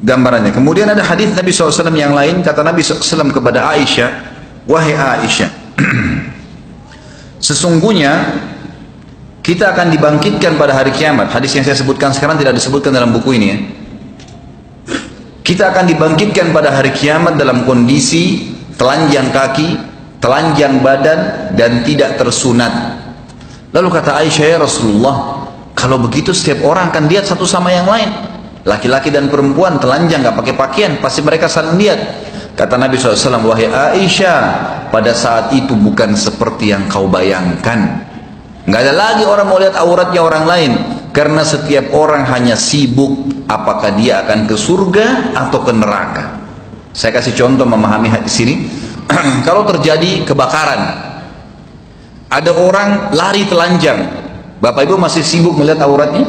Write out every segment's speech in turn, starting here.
gambarannya. Kemudian ada hadis Nabi SAW yang lain, kata Nabi SAW kepada Aisyah, wahai Aisyah, sesungguhnya kita akan dibangkitkan pada hari kiamat. Hadis yang saya sebutkan sekarang tidak disebutkan dalam buku ini ya. Kita akan dibangkitkan pada hari kiamat dalam kondisi telanjang kaki, telanjang badan, dan tidak tersunat. Lalu kata Aisyah, ya Rasulullah, kalau begitu setiap orang akan lihat satu sama yang lain. Laki-laki dan perempuan telanjang gak pakai pakaian, pasti mereka saling lihat. Kata Nabi SAW, wahai Aisyah, pada saat itu bukan seperti yang kau bayangkan. Gak ada lagi orang mau lihat auratnya orang lain, karena setiap orang hanya sibuk apakah dia akan ke surga atau ke neraka. Saya kasih contoh memahami hadis ini. Kalau terjadi kebakaran, ada orang lari telanjang, Bapak Ibu masih sibuk melihat auratnya?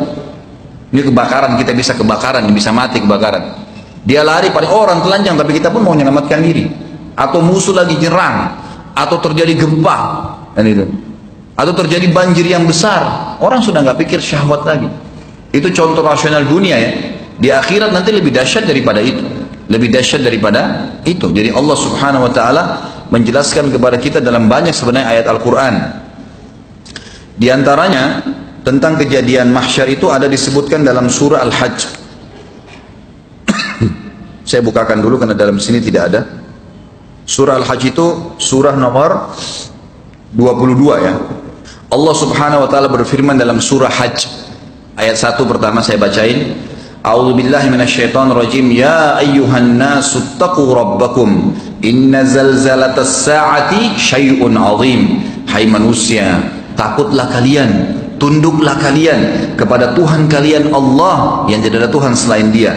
Ini kebakaran, kita bisa kebakaran, bisa mati kebakaran. Dia lari, paling orang telanjang, tapi kita pun mau menyelamatkan diri. Atau musuh lagi nyerang, atau terjadi gempa, dan itu. Atau terjadi banjir yang besar, orang sudah nggak pikir syahwat lagi. Itu contoh rasional dunia ya. Di akhirat nanti lebih dahsyat daripada itu, lebih dahsyat daripada itu. Jadi Allah Subhanahu Wa Taala menjelaskan kepada kita dalam banyak sebenarnya ayat Al-Quran. Di antaranya tentang kejadian mahsyar itu ada disebutkan dalam surah Al-Hajj. Saya bukakan dulu karena dalam sini tidak ada. Surah Al-Hajj itu surah nomor 22 ya. Allah Subhanahu Wa Taala berfirman dalam surah Hajj ayat 1 pertama saya bacain. A'udzubillahi minasyaitonirrajim. Ya ayyuhan nasu taqu rabbakum inna zalzalatas sa'ati syai'un 'azim. Hai manusia, takutlah kalian, tunduklah kalian kepada Tuhan kalian Allah yang tidak ada Tuhan selain Dia.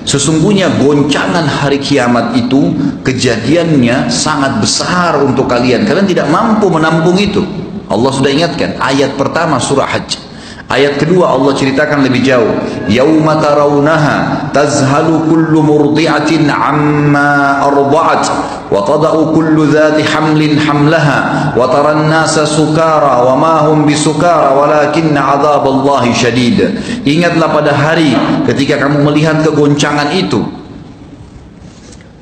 Sesungguhnya goncangan hari kiamat itu kejadiannya sangat besar untuk kalian. Kalian tidak mampu menampung itu. Allah sudah ingatkan ayat pertama surah Hajj. Ayat kedua Allah ceritakan lebih jauh. Yauma tarawunaha tazhalu kullu murdi'atin amma arda'at wa tada'u kullu dhati hamlin hamlaha wa taran nasa sukara wa ma hum bisukara walakinna 'adzaballahi syadid. Ingatlah pada hari ketika kamu melihat kegoncangan itu.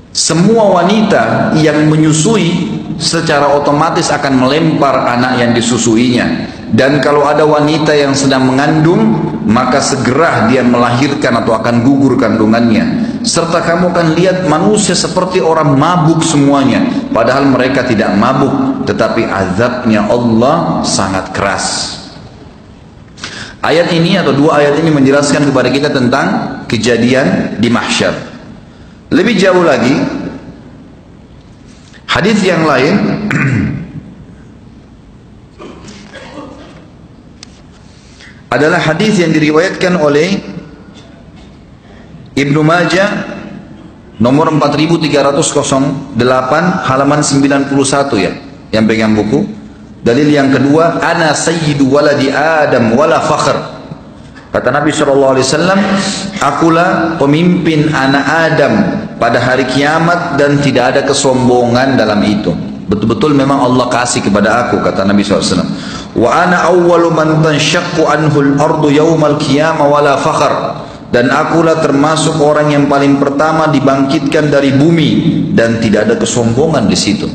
Semua wanita yang menyusui secara otomatis akan melempar anak yang disusuinya. Dan kalau ada wanita yang sedang mengandung, maka segera dia melahirkan atau akan gugur kandungannya. Serta kamu akan lihat manusia seperti orang mabuk semuanya, padahal mereka tidak mabuk, tetapi azabnya Allah sangat keras. Ayat ini atau dua ayat ini menjelaskan kepada kita tentang kejadian di mahsyar. Lebih jauh lagi, hadis yang lain adalah hadis yang diriwayatkan oleh Ibnu Majah nomor 4308 halaman 91 ya, yang pegang buku. Dalil yang kedua, ana sayyidu waladi Adam wala fakhr. Kata Nabi SAW, akulah pemimpin anak Adam pada hari kiamat dan tidak ada kesombongan dalam itu. Betul-betul memang Allah kasih kepada aku, kata Nabi SAW. Wa ana awwalu man tanshaqqu anhul ardu yaumal qiyamah wala fakhr. Dan akulah termasuk orang yang paling pertama dibangkitkan dari bumi dan tidak ada kesombongan di situ.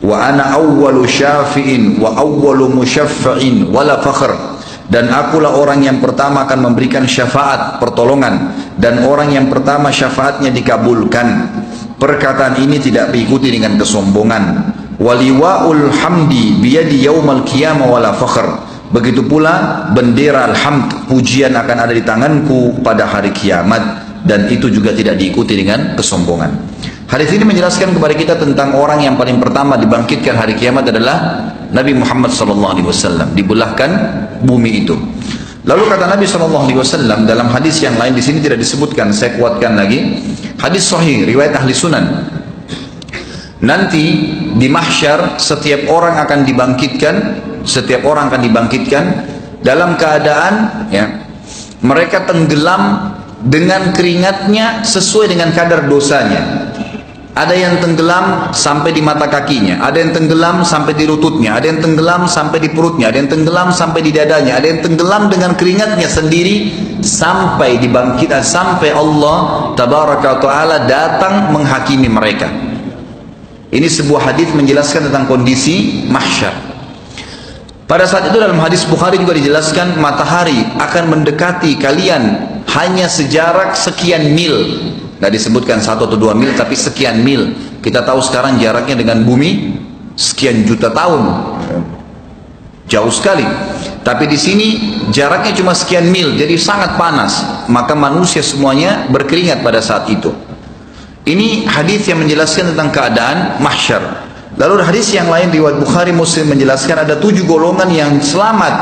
Wa ana awwalu syafi'in wa awwalu musyaffa'in wala fakhr. Dan akulah orang yang pertama akan memberikan syafaat, pertolongan, dan orang yang pertama syafaatnya dikabulkan. Perkataan ini tidak diikuti dengan kesombongan. Waliwaul hamdi biyadi yaumal qiyamah wala fakhr. Begitu pula bendera alhamd, pujian akan ada di tanganku pada hari kiamat, dan itu juga tidak diikuti dengan kesombongan. Hadis ini menjelaskan kepada kita tentang orang yang paling pertama dibangkitkan hari kiamat adalah Nabi Muhammad SAW. Dibelahkan bumi itu. Lalu kata Nabi SAW dalam hadis yang lain, di sini tidak disebutkan, saya kuatkan lagi. Hadis sahih riwayat ahli sunan. Nanti di mahsyar setiap orang akan dibangkitkan dalam keadaan ya, mereka tenggelam dengan keringatnya sesuai dengan kadar dosanya. Ada yang tenggelam sampai di mata kakinya, ada yang tenggelam sampai di lututnya, ada yang tenggelam sampai di perutnya, ada yang tenggelam sampai di dadanya, ada yang tenggelam dengan keringatnya sendiri sampai dibangkitkan, sampai Allah tabaraka wa ta'ala datang menghakimi mereka. Ini sebuah hadis menjelaskan tentang kondisi mahsyar. Pada saat itu dalam hadis Bukhari juga dijelaskan matahari akan mendekati kalian hanya sejarak sekian mil. Tidak disebutkan 1 atau 2 mil, tapi sekian mil. Kita tahu sekarang jaraknya dengan bumi sekian juta tahun, jauh sekali. Tapi di sini jaraknya cuma sekian mil, jadi sangat panas. Maka manusia semuanya berkeringat pada saat itu. Ini hadis yang menjelaskan tentang keadaan mahsyar. Lalu hadis yang lain riwayat Bukhari Muslim menjelaskan ada 7 golongan yang selamat,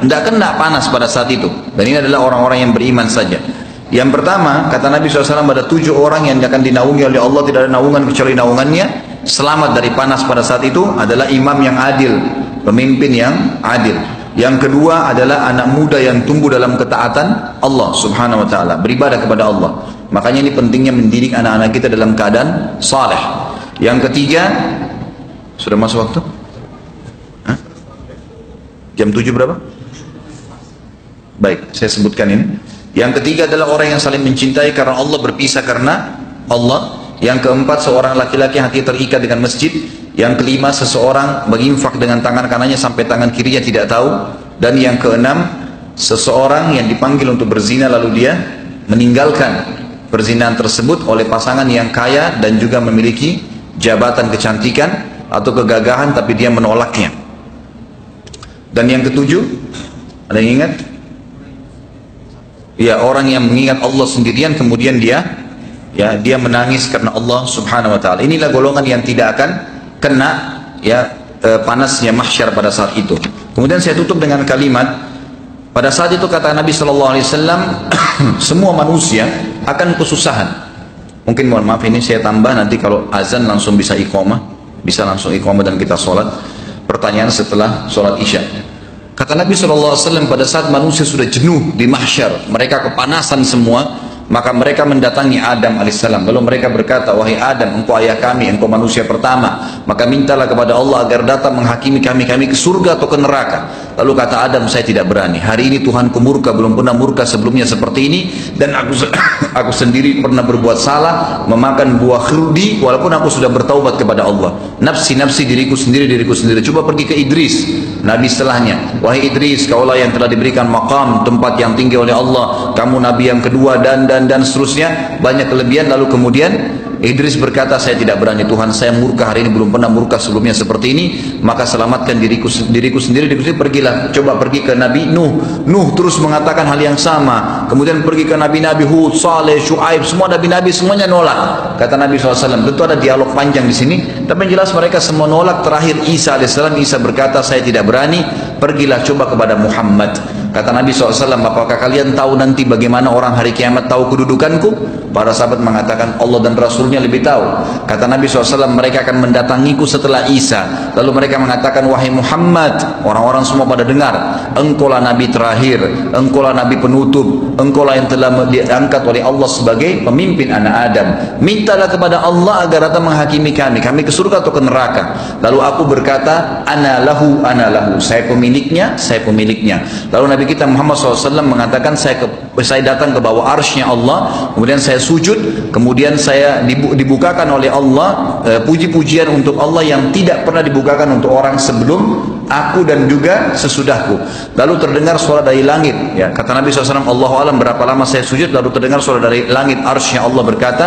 tidak kena panas pada saat itu. Dan ini adalah orang-orang yang beriman saja. Yang pertama, kata Nabi SAW, ada 7 orang yang akan dinaungi oleh Allah, tidak ada naungan kecuali naungannya. Selamat dari panas pada saat itu adalah imam yang adil, pemimpin yang adil. Yang kedua adalah anak muda yang tumbuh dalam ketaatan Allah subhanahu wa ta'ala, beribadah kepada Allah. Makanya ini pentingnya mendidik anak-anak kita dalam keadaan saleh. Yang ketiga, sudah masuk waktu? Hah? Jam 7 berapa? Baik, saya sebutkan ini. Yang ketiga adalah orang yang saling mencintai karena Allah, berpisah karena Allah. Yang keempat, seorang laki-laki hati terikat dengan masjid. Yang kelima, seseorang berinfak dengan tangan kanannya sampai tangan kirinya tidak tahu. Dan yang keenam, seseorang yang dipanggil untuk berzina lalu dia meninggalkan perzinahan tersebut oleh pasangan yang kaya dan juga memiliki jabatan kecantikan atau kegagahan, tapi dia menolaknya. Dan yang ketujuh, ada yang ingat? Ya, orang yang mengingat Allah sendirian kemudian dia menangis karena Allah subhanahu wa ta'ala. Inilah golongan yang tidak akan kena panasnya mahsyar pada saat itu. Kemudian saya tutup dengan kalimat, pada saat itu kata Nabi SAW, semua manusia akan kesusahan. Mungkin mohon maaf ini saya tambah, nanti kalau azan langsung bisa iqamah, bisa langsung iqamah dan kita sholat. Pertanyaan setelah sholat isya. Kata Nabi SAW, pada saat manusia sudah jenuh di mahsyar, mereka kepanasan semua, maka mereka mendatangi Adam alaihissalam. Lalu mereka berkata, wahai Adam, engkau ayah kami, engkau manusia pertama, maka mintalah kepada Allah agar datang menghakimi kami ke surga atau ke neraka. Lalu kata Adam, saya tidak berani. Hari ini Tuhanku murka, belum pernah murka sebelumnya seperti ini. Dan aku sendiri pernah berbuat salah, memakan buah khuldi, walaupun aku sudah bertaubat kepada Allah. Nafsi, diriku sendiri. Coba pergi ke Idris, Nabi setelahnya. Wahai Idris, kaulah yang telah diberikan maqam, tempat yang tinggi oleh Allah. Kamu Nabi yang kedua dan seterusnya. Banyak kelebihan. Lalu kemudian Idris berkata, saya tidak berani, Tuhan saya murka hari ini, belum pernah murka sebelumnya seperti ini, maka selamatkan diriku sendiri. Pergilah, coba pergi ke Nabi Nuh terus mengatakan hal yang sama. Kemudian pergi ke Nabi Hud, Saleh, Syuaib, semua Nabi semuanya nolak. Kata Nabi SAW, tentu ada dialog panjang di sini, tapi yang jelas mereka semua nolak. Terakhir Isa AS, Isa berkata, saya tidak berani, pergilah coba kepada Muhammad. Kata Nabi SAW, apakah kalian tahu nanti bagaimana orang hari kiamat tahu kedudukanku? Para sahabat mengatakan, Allah dan Rasulnya lebih tahu. Kata Nabi SAW, mereka akan mendatangiku setelah Isa. Lalu mereka mengatakan, wahai Muhammad, orang-orang semua pada dengar, engkaulah Nabi terakhir, engkaulah Nabi penutup, engkaulah yang telah diangkat oleh Allah sebagai pemimpin anak Adam. Mintalah kepada Allah agar datang menghakimi kami ke surga atau ke neraka. Lalu aku berkata, ana lahu, saya pemiliknya. Lalu Nabi kita Muhammad SAW mengatakan, saya datang ke bawah arsy-Nya Allah, kemudian saya sujud, kemudian saya dibukakan oleh Allah puji-pujian untuk Allah yang tidak pernah dibukakan untuk orang sebelum aku dan juga sesudahku. Lalu terdengar suara dari langit, ya, kata Nabi SAW, Allahu alam berapa lama saya sujud, lalu terdengar suara dari langit arsy-Nya Allah berkata,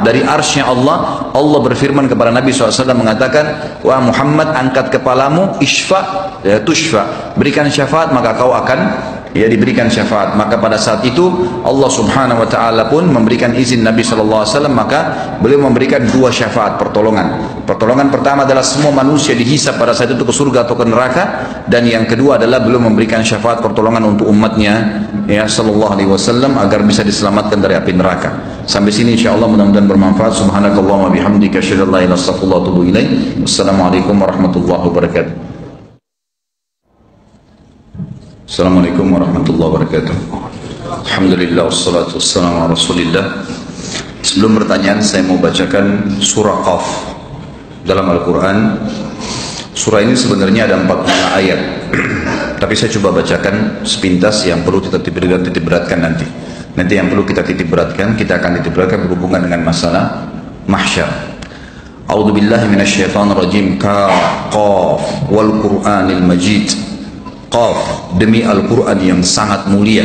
dari arsy-Nya Allah berfirman kepada Nabi SAW mengatakan, wah Muhammad, angkat kepalamu, isfa tushfa, berikan syafaat maka kau akan diberikan syafaat. Maka pada saat itu Allah subhanahu wa ta'ala pun memberikan izin Nabi SAW, maka beliau memberikan 2 syafaat pertolongan pertama adalah semua manusia dihisab pada saat itu ke surga atau ke neraka, dan yang kedua adalah beliau memberikan syafaat pertolongan untuk umatnya sallallahu alaihi wasallam agar bisa diselamatkan dari api neraka. Sampai sini insyaallah, mudah-mudahan bermanfaat. Subhanakallahumma bihamdika asyhadu an la ilaha illa anta astaghfiruka wa atubu ilaik. Wassalamualaikum warahmatullahi wabarakatuh. Assalamualaikum warahmatullahi wabarakatuh. Alhamdulillah wassalatu wassalamu ala Rasulillah Sebelum pertanyaan, saya mau bacakan surah Qaf dalam Al-Quran. Surah ini sebenarnya ada 45 ayat, tapi saya coba bacakan sepintas yang perlu kita titik beratkan nanti. Nanti yang perlu kita titik beratkan, kita akan titik beratkan berhubungan dengan masalah mahsyar. A'udzu billahi minasyaitonir rajim. Qaf wal Qur'anil Majid. Qaf, demi Al-Quran yang sangat mulia.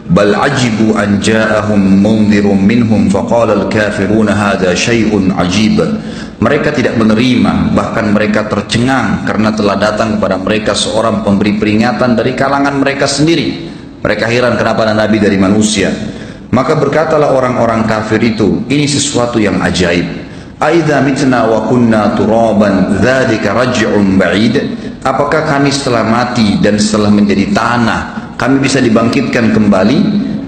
Bal ajibu an ja'ahum munzirun minhum faqala al-kafiruna hadha syai'un ajib. Mereka tidak menerima, bahkan mereka tercengang karena telah datang kepada mereka seorang pemberi peringatan dari kalangan mereka sendiri. Mereka heran kenapa ada nabi dari manusia. Maka berkatalah orang-orang kafir itu, ini sesuatu yang ajaib. Aidza mitna wa kunna turaban dzalika raj'un ba'id. Apakah kami setelah mati dan setelah menjadi tanah kami bisa dibangkitkan kembali?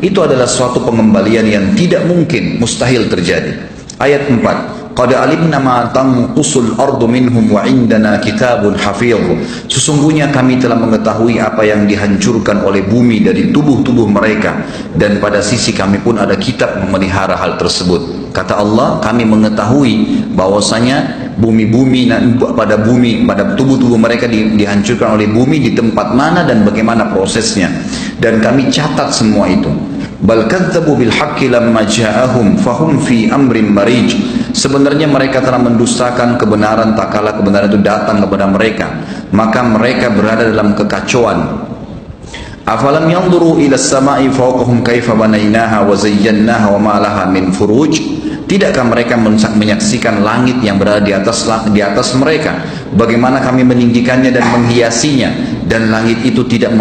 Itu adalah suatu pengembalian yang tidak mungkin, mustahil terjadi. Ayat 4. Qad alimna ma tanqusul ardu minhum wa indana kitabun hafidh. Sesungguhnya kami telah mengetahui apa yang dihancurkan oleh bumi dari tubuh-tubuh mereka, dan pada sisi kami pun ada kitab memelihara hal tersebut. Kata Allah, kami mengetahui bahwasanya pada tubuh-tubuh mereka dihancurkan oleh bumi di tempat mana dan bagaimana prosesnya, dan kami catat semua itu. Bal kadzabu bil haqqi lamma ja'ahum fahum fi amrin marij. Sebenarnya mereka telah mendustakan kebenaran tak kala kebenaran itu datang kepada mereka, maka mereka berada dalam kekacauan. Afalam yanzuru ila as-sama'i fawqahum kaifa banaynaha wa zayyannaha wa ma laha min furuj. Tidakkah mereka menyaksikan langit yang berada di atas mereka, bagaimana kami meninggikannya dan menghiasinya, dan langit itu tidak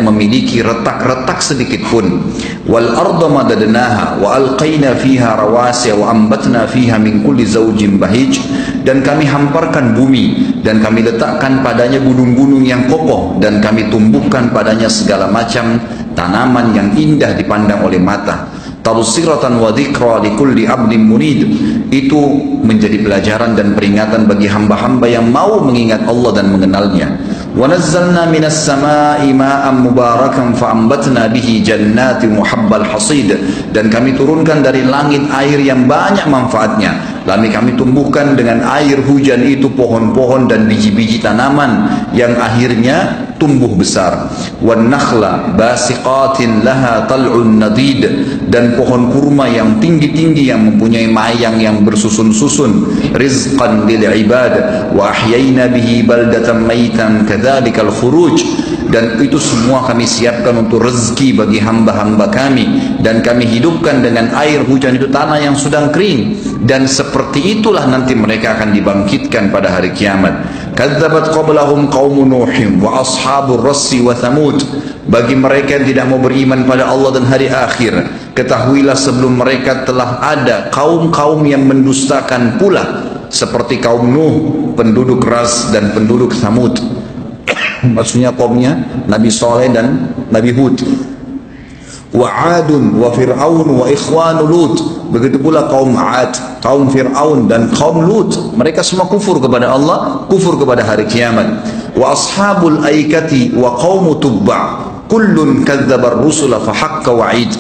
memiliki retak-retak sedikit pun. Wal arda madadnaha wa alqaina fiha rawasiya wa ambatna fiha min kulli zawjin bahij. Dan kami hamparkan bumi dan kami letakkan padanya gunung-gunung yang kokoh, dan kami tumbuhkan padanya segala macam tanaman yang indah dipandang oleh mata. Tafsiratan wa dzikra likulli 'abdin munid. Itu menjadi pelajaran dan peringatan bagi hamba-hamba yang mau mengingat Allah dan mengenalnya. Wa nazzalna minas sama'i ma'an mubarakan fa'ambatna bihi jannatin muhabbal hasid. Dan kami turunkan dari langit air yang banyak manfaatnya, lalu kami tumbuhkan dengan air hujan itu pohon-pohon dan biji-biji tanaman yang akhirnya tumbuh besar. Wan nakhla basiqatin laha tal'un nadid. Dan pohon kurma yang tinggi-tinggi yang mempunyai mayang yang bersusun-susun. Rizqan lil ibad wa ahyayna bihi baldatan maitan kadzalikal khuruj. Dan itu semua kami siapkan untuk rezeki bagi hamba-hamba kami, dan kami hidupkan dengan air hujan itu tanah yang sedang kering, dan seperti itulah nanti mereka akan dibangkitkan pada hari kiamat. Kadzabat qablahum qaumun nuhin wa ashabur rassi wa thamud. Bagi mereka yang tidak mau beriman pada Allah dan hari akhir, ketahuilah sebelum mereka telah ada kaum-kaum yang mendustakan pula, seperti kaum Nuh, penduduk Ras, dan penduduk Thamud. Maksudnya kaumnya Nabi Saleh dan Nabi Hud. Wa Adun wa Fir'aun wa ikhwanu Lut. Begitu pula kaum Ad, kaum Fir'aun dan kaum Lut. Mereka semua kufur kepada Allah, kufur kepada hari kiamat. Wa ashabul aikati wa qaumu Tubba. Kullun kadzabar rusula fa haqqa wa'id.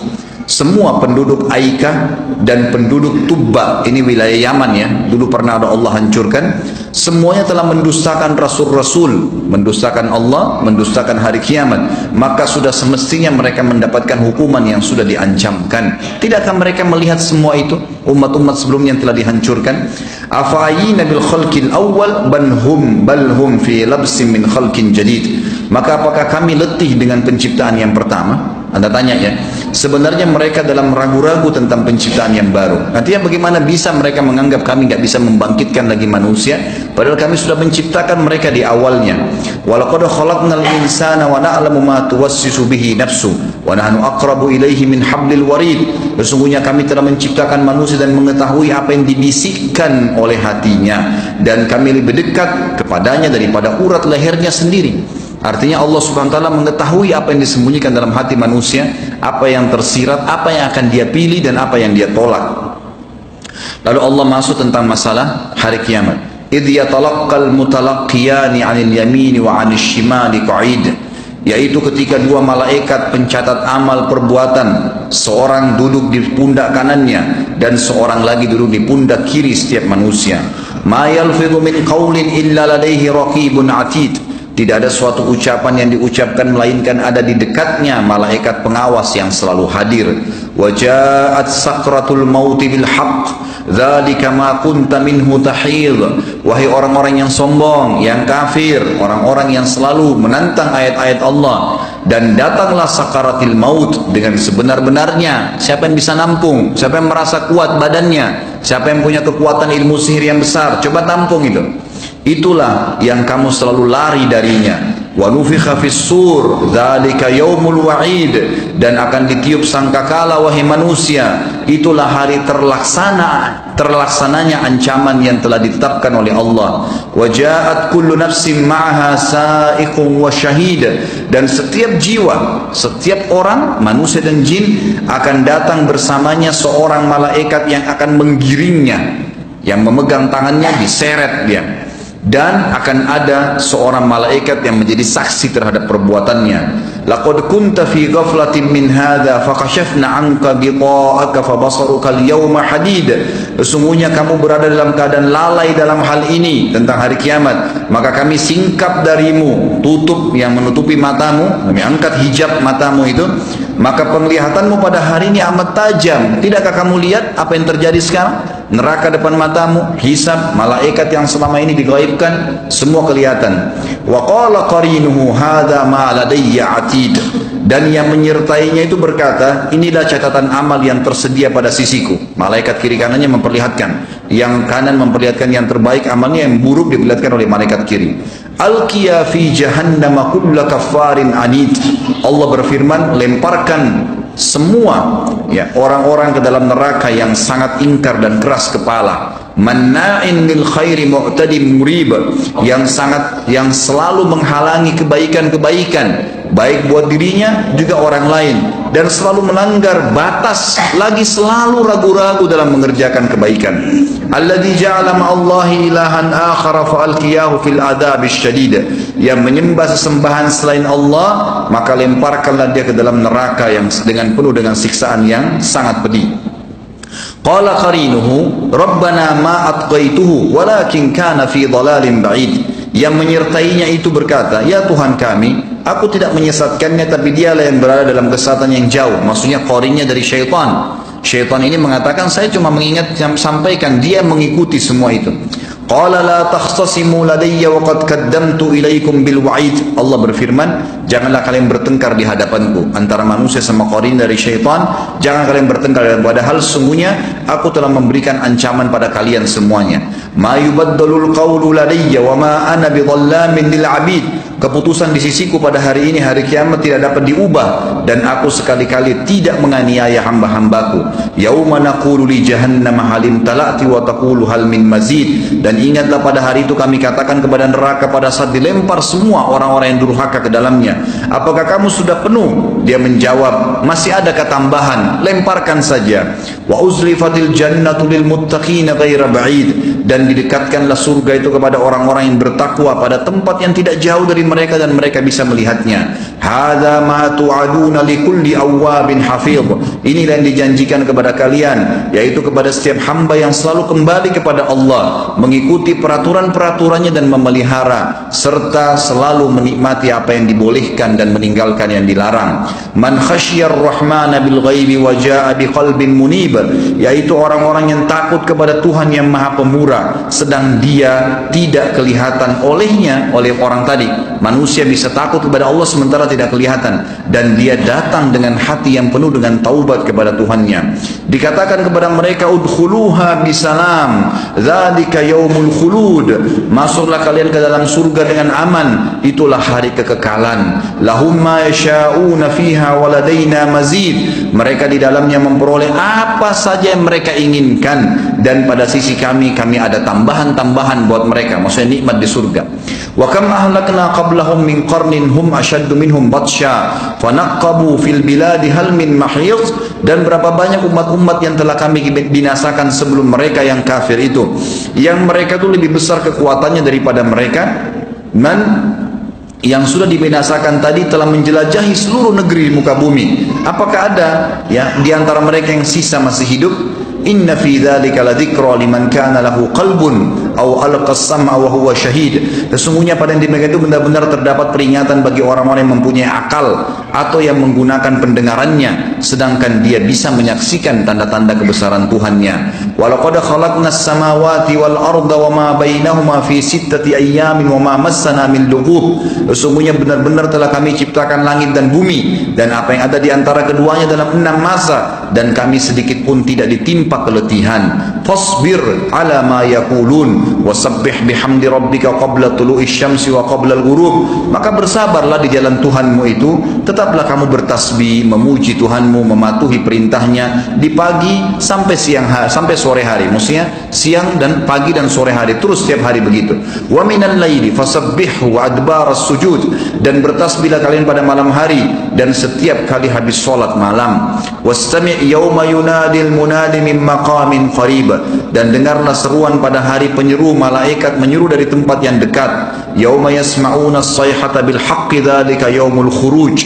Semua penduduk Aika dan penduduk Tubba, ini wilayah Yaman ya, dulu pernah ada Allah hancurkan. Semuanya telah mendustakan rasul-rasul, mendustakan Allah, mendustakan hari kiamat. Maka sudah semestinya mereka mendapatkan hukuman yang sudah diancamkan. Tidakkah mereka melihat semua itu, umat-umat sebelumnya yang telah dihancurkan? Afa'ayina bil khalqil awwal balhum fi labsin min khalqin jadid. Maka apakah kami letih dengan penciptaan yang pertama? Anda tanya ya, sebenarnya mereka dalam ragu-ragu tentang penciptaan yang baru. Artinya bagaimana bisa mereka menganggap kami nggak bisa membangkitkan lagi manusia, padahal kami sudah menciptakan mereka di awalnya. Walaqad khalaqnal insana wa na'lamu ma tuwassisu bihi nafsu wa nahnu aqrabu ilaihi min hablil warid. Sesungguhnya kami telah menciptakan manusia dan mengetahui apa yang dibisikkan oleh hatinya, dan kami lebih dekat kepadanya daripada urat lehernya sendiri. Artinya Allah subhanahu wa ta'ala mengetahui apa yang disembunyikan dalam hati manusia, apa yang tersirat, apa yang akan dia pilih dan apa yang dia tolak. Lalu Allah masuk tentang masalah hari kiamat. Idh yatalaqqal mutalaqqiyani 'anil yamini wa 'anil shimali qa'id. yaitu ketika dua malaikat pencatat amal perbuatan, seorang duduk di pundak kanannya dan seorang lagi duduk di pundak kiri setiap manusia. Ma yalfidhu min qawlin illa ladaihi raqibun atid. Tidak ada suatu ucapan yang diucapkan melainkan ada di dekatnya malaikat pengawas yang selalu hadir. Wa ja'at sakratul mauti bil haqq, dzalika ma kunta minhu tahid. Wahai orang-orang yang sombong, yang kafir, orang-orang yang selalu menantang ayat-ayat Allah, dan datanglah sakaratil maut dengan sebenar-benarnya. Siapa yang bisa nampung? Siapa yang merasa kuat badannya? Siapa yang punya kekuatan ilmu sihir yang besar? Coba tampung itu. Itulah yang kamu selalu lari darinya. Wa nufikha fis sur, dzalika yaumul wa'id, dan akan ditiup sangkakala wahai manusia. Itulah hari terlaksananya ancaman yang telah ditetapkan oleh Allah. Wa ja'at kullu nafsin ma'aha sa'iqun wa syahid, dan setiap jiwa, setiap orang, manusia dan jin, akan datang bersamanya seorang malaikat yang akan menggiringnya, yang memegang tangannya, diseret dia. Dan akan ada seorang malaikat yang menjadi saksi terhadap perbuatannya. Laqad kunta fi ghaflatin min hadza fakashafna 'anka ghita'aka fabasaruka al-yawma hadid. Sesungguhnya kamu berada dalam keadaan lalai dalam hal ini tentang hari kiamat, maka kami singkap darimu tutup yang menutupi matamu, kami angkat hijab matamu itu, maka penglihatanmu pada hari ini amat tajam. Tidakkah kamu lihat apa yang terjadi sekarang? Neraka depan matamu, hisab, malaikat yang selama ini digaibkan, semua kelihatan. Wa qala qarinuhu hadza ma ladayya atid, dan yang menyertainya itu berkata, inilah catatan amal yang tersedia pada sisiku. Malaikat kiri kanannya memperlihatkan, yang kanan memperlihatkan yang terbaik amalnya, yang buruk diperlihatkan oleh malaikat kiri. Alqiya fi jahannam kulla kaffarin anid. Allah berfirman, lemparkan semua ya orang-orang ke dalam neraka yang sangat ingkar dan keras kepala, manna'in lil khairi mu'tadim murib, yang selalu menghalangi kebaikan-kebaikan baik buat dirinya juga orang lain, dan selalu melanggar batas, lagi selalu ragu-ragu dalam mengerjakan kebaikan. Alladzi ja'ala ma'allahi ilahan akhara fa'alqiyahu fil adzabis syadid, yang menyembah sesembahan selain Allah, maka lemparkanlah dia ke dalam neraka yang penuh dengan siksaan yang sangat pedih. Qala qarinuhu rabbana ma atqaituhu walakin kana fi dhalalin ba'id. Yang menyertainya itu berkata, ya Tuhan kami, aku tidak menyesatkannya, tapi dialah yang berada dalam kesesatan yang jauh. Maksudnya qarinnya dari syaitan. Syaitan ini mengatakan, saya cuma mengingat, sampaikan, dia mengikuti semua itu. Qala la takhtasimu ladayya wa qad qaddamtu ilaikum bil wa'id. Allah berfirman, janganlah kalian bertengkar di hadapanku, antara manusia sama qarin dari syaitan. Jangan kalian bertengkar, padahal sesungguhnya aku telah memberikan ancaman pada kalian semuanya. Ma yubaddalul qawlu ladayya wa ma ana bidhallamin lil 'abid. Keputusan di sisiku pada hari ini, hari kiamat, tidak dapat diubah, dan aku sekali-kali tidak menganiaya hamba-hambaku. Yauma naqulu li jahannam halim talati wa taqulu hal min mazid. Dan ingatlah pada hari itu kami katakan kepada neraka pada saat dilempar semua orang-orang yang durhaka ke dalamnya, apakah kamu sudah penuh? Dia menjawab, masih adakah tambahan? Lemparkan saja. Wa uzlifatil jannatu lil muttaqina ghaira ba'id. Dan didekatkanlah surga itu kepada orang-orang yang bertakwa pada tempat yang tidak jauh dari mereka, dan mereka bisa melihatnya. Hadza ma tu'aduna likulli awwabin hafidh. Inilah yang dijanjikan kepada kalian, yaitu kepada setiap hamba yang selalu kembali kepada Allah, mengikuti peraturan-peraturannya dan memelihara, serta selalu menikmati apa yang dibolehkan dan meninggalkan yang dilarang. Man khasyiyar rahmana bil ghaibi wa jaa bi qalbin munib, yaitu orang-orang yang takut kepada Tuhan yang Maha Pemurah, sedang dia tidak kelihatan olehnya, oleh orang tadi. Manusia bisa takut kepada Allah sementara tidak kelihatan, dan dia datang dengan hati yang penuh dengan taubat kepada Tuhannya. Dikatakan kepada mereka, udkhuluha bisalam, dzalika yaumul khulud. Masuklah kalian ke dalam surga dengan aman, itulah hari kekekalan. Lahum ma yasha'una fiha wa ladaina mazid. Mereka di dalamnya memperoleh apa saja yang mereka inginkan, dan pada sisi kami ada tambahan-tambahan buat mereka, maksudnya nikmat di surga. Wa kam ahlakna qablahum min qarnin hum ashaddu minhum batsha fanaqabu fil biladi hal min mahiyz. Dan berapa banyak umat-umat yang telah kami binasakan sebelum mereka yang kafir itu, yang mereka itu lebih besar kekuatannya daripada mereka. Man yang sudah dibinasakan tadi telah menjelajahi seluruh negeri di muka bumi. Apakah ada ya di antara mereka yang sisa masih hidup? Inna fi dzalika ladzikra liman kana lahu qalbun aw alqa as-sam'a wa huwa syahid. Sesungguhnya pada yang demikian itu benar-benar terdapat peringatan bagi orang-orang yang mempunyai akal atau yang menggunakan pendengarannya sedangkan dia bisa menyaksikan tanda-tanda kebesaran Tuhannya. Walaqad khalaqnas samawati wal arda wama bainahuma fi sittati ayyamin wama massana min lughub. Sesungguhnya benar-benar telah kami ciptakan langit dan bumi dan apa yang ada di antara keduanya dalam 6 masa dan kami sedikit pun tidak ditimpa keletihan. Fasbir ala ma yaqulun wasabbih bihamdi rabbika qabla tulu'i syamsi wa qabla al-ghurub. Maka bersabarlah di jalan Tuhanmu itu, tetaplah kamu bertasbih, memuji Tuhanmu, mematuhi perintahnya di pagi sampai sampai sore hari. Maksudnya siang dan pagi dan sore hari, terus setiap hari begitu. Wa minal laili fasabbihhu wa adbaras sujud, dan bertasbihlah kalian pada malam hari dan setiap kali habis salat malam. Wastami' yauma yunadil munadi min maqamin qarib, dan dengarlah seruan pada hari penyeru, malaikat menyeru dari tempat yang dekat. Yauma yasma'una as-sayhata bil haqqi dzalika yaumul khuruj.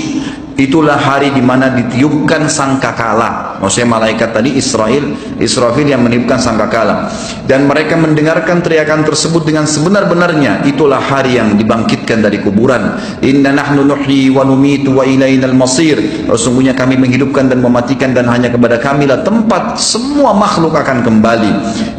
Itulah hari di mana ditiupkan sangkakala. Maksudnya malaikat tadi Israfil yang meniupkan sangkakala. Dan mereka mendengarkan teriakan tersebut dengan sebenar-benarnya. Itulah hari yang dibangkitkan dari kuburan. Inna nahnu nuhyi wa numitu wa ilainal masir. Sesungguhnya kami menghidupkan dan mematikan dan hanya kepada kamilah tempat semua makhluk akan kembali.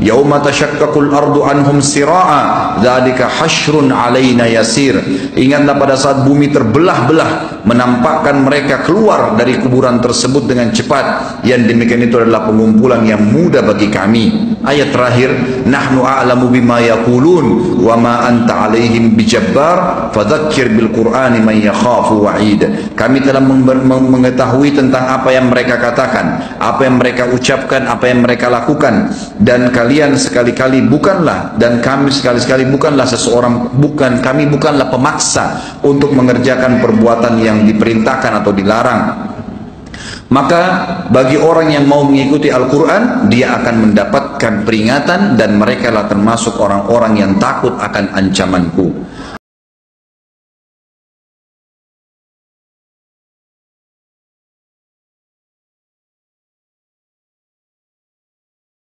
Yauma tashaqqaqul ardu anhum sira'a dzalika hasyrun alaina yasir. Ingatlah pada saat bumi terbelah-belah, menampakkan mereka keluar dari kuburan tersebut dengan cepat. Yang demikian itu adalah pengumpulan yang mudah bagi kami. Ayat terakhir, nahnu a'lamu bima yaqulun wa ma anta 'alaihim bijabbar fadzakkir bil qur'ani man yakhafu wa'id. Kami telah mengetahui tentang apa yang mereka katakan, apa yang mereka ucapkan, apa yang mereka lakukan, dan kalian sekali-kali bukanlah, dan kami sekali-sekali bukanlah kami bukanlah pemaksa untuk mengerjakan perbuatan yang diperintahkan atau dilarang. Maka bagi orang yang mau mengikuti Al-Quran, dia akan mendapatkan peringatan dan mereka lah termasuk orang-orang yang takut akan ancamanku.